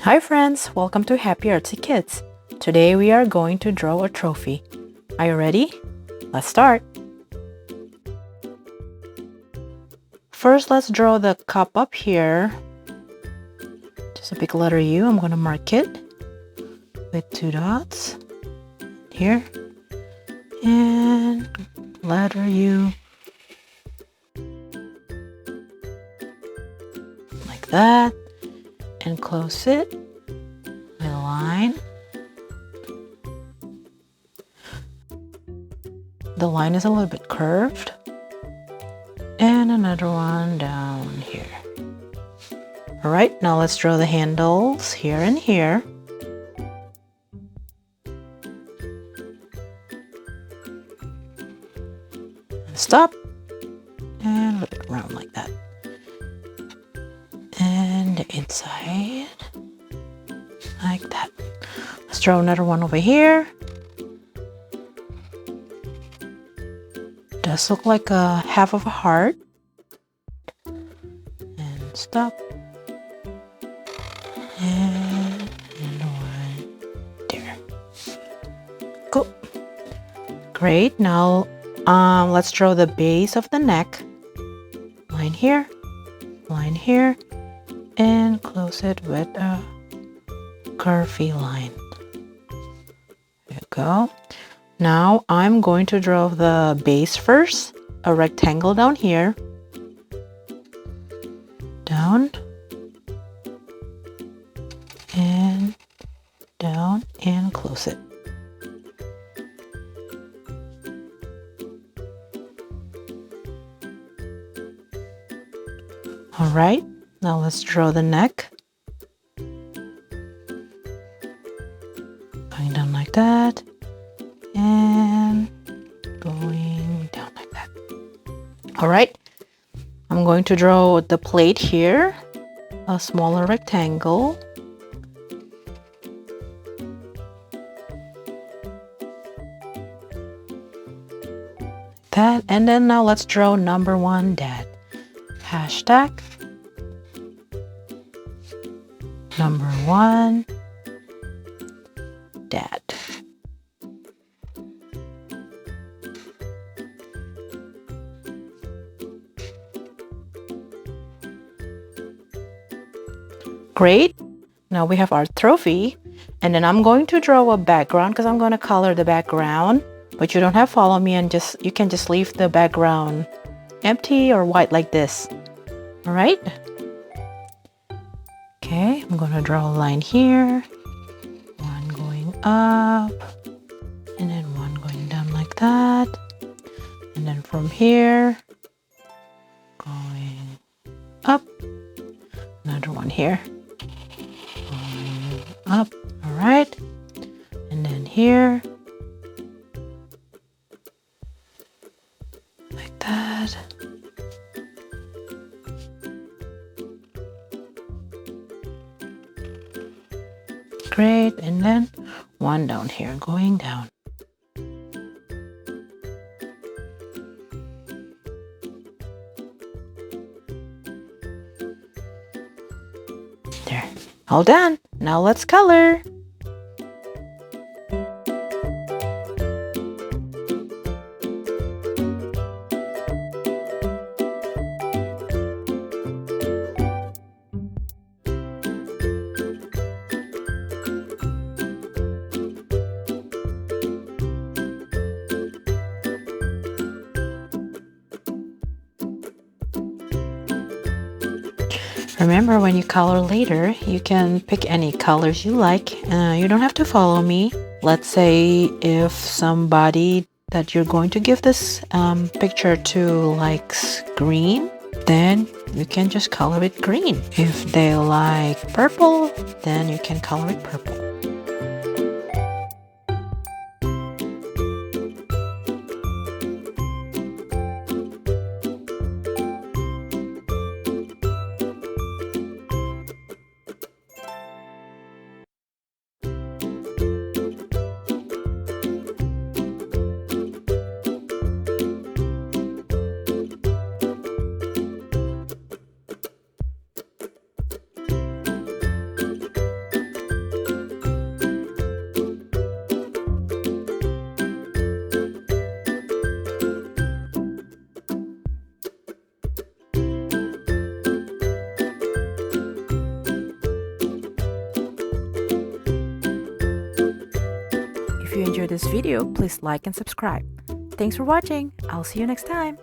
Hi friends, welcome to Happy Artsy Kids. Today we are going to draw a trophy. Are you ready? Let's start. First, let's draw the cup up here. Just a big letter U. I'm going to mark it with 2 dots here and letter U like that, and close it with a line. The line is a little bit curved, and another one down here. All right, now let's draw the handles here and here. Stop, and a little bit round like that. And the inside like that. Let's draw another one over here. Does look like a half of a heart. And stop. And one there. Cool. Great. Now let's draw the base of the neck. Line here, and close it with a curvy line. There you go. Now I'm going to draw the base first, a rectangle down here, down, and close it. All right, now let's draw the neck. Going down like that, and going down like that. All right, I'm going to draw the plate here, a smaller rectangle. That, and then now let's draw number 1 dad. Hashtag number 1 dad. Great. Now we have our trophy, and then I'm going to draw a background because I'm going to color the background, but you don't have to follow me, and you can just leave the background empty or white like this. All right. Okay, I'm going to draw a line here, one going up, and then one going down like that, and then from here going up, another one here going up. All right, and then here like that. Great, and then one down here going down. There, all done. Now let's color. Remember, when you color later, you can pick any colors you like. You don't have to follow me. Let's say if somebody that you're going to give this picture to likes green, then you can just color it green. If they like purple, then you can color it purple. you enjoyed this video, please like and subscribe. Thanks for watching. I'll see you next time.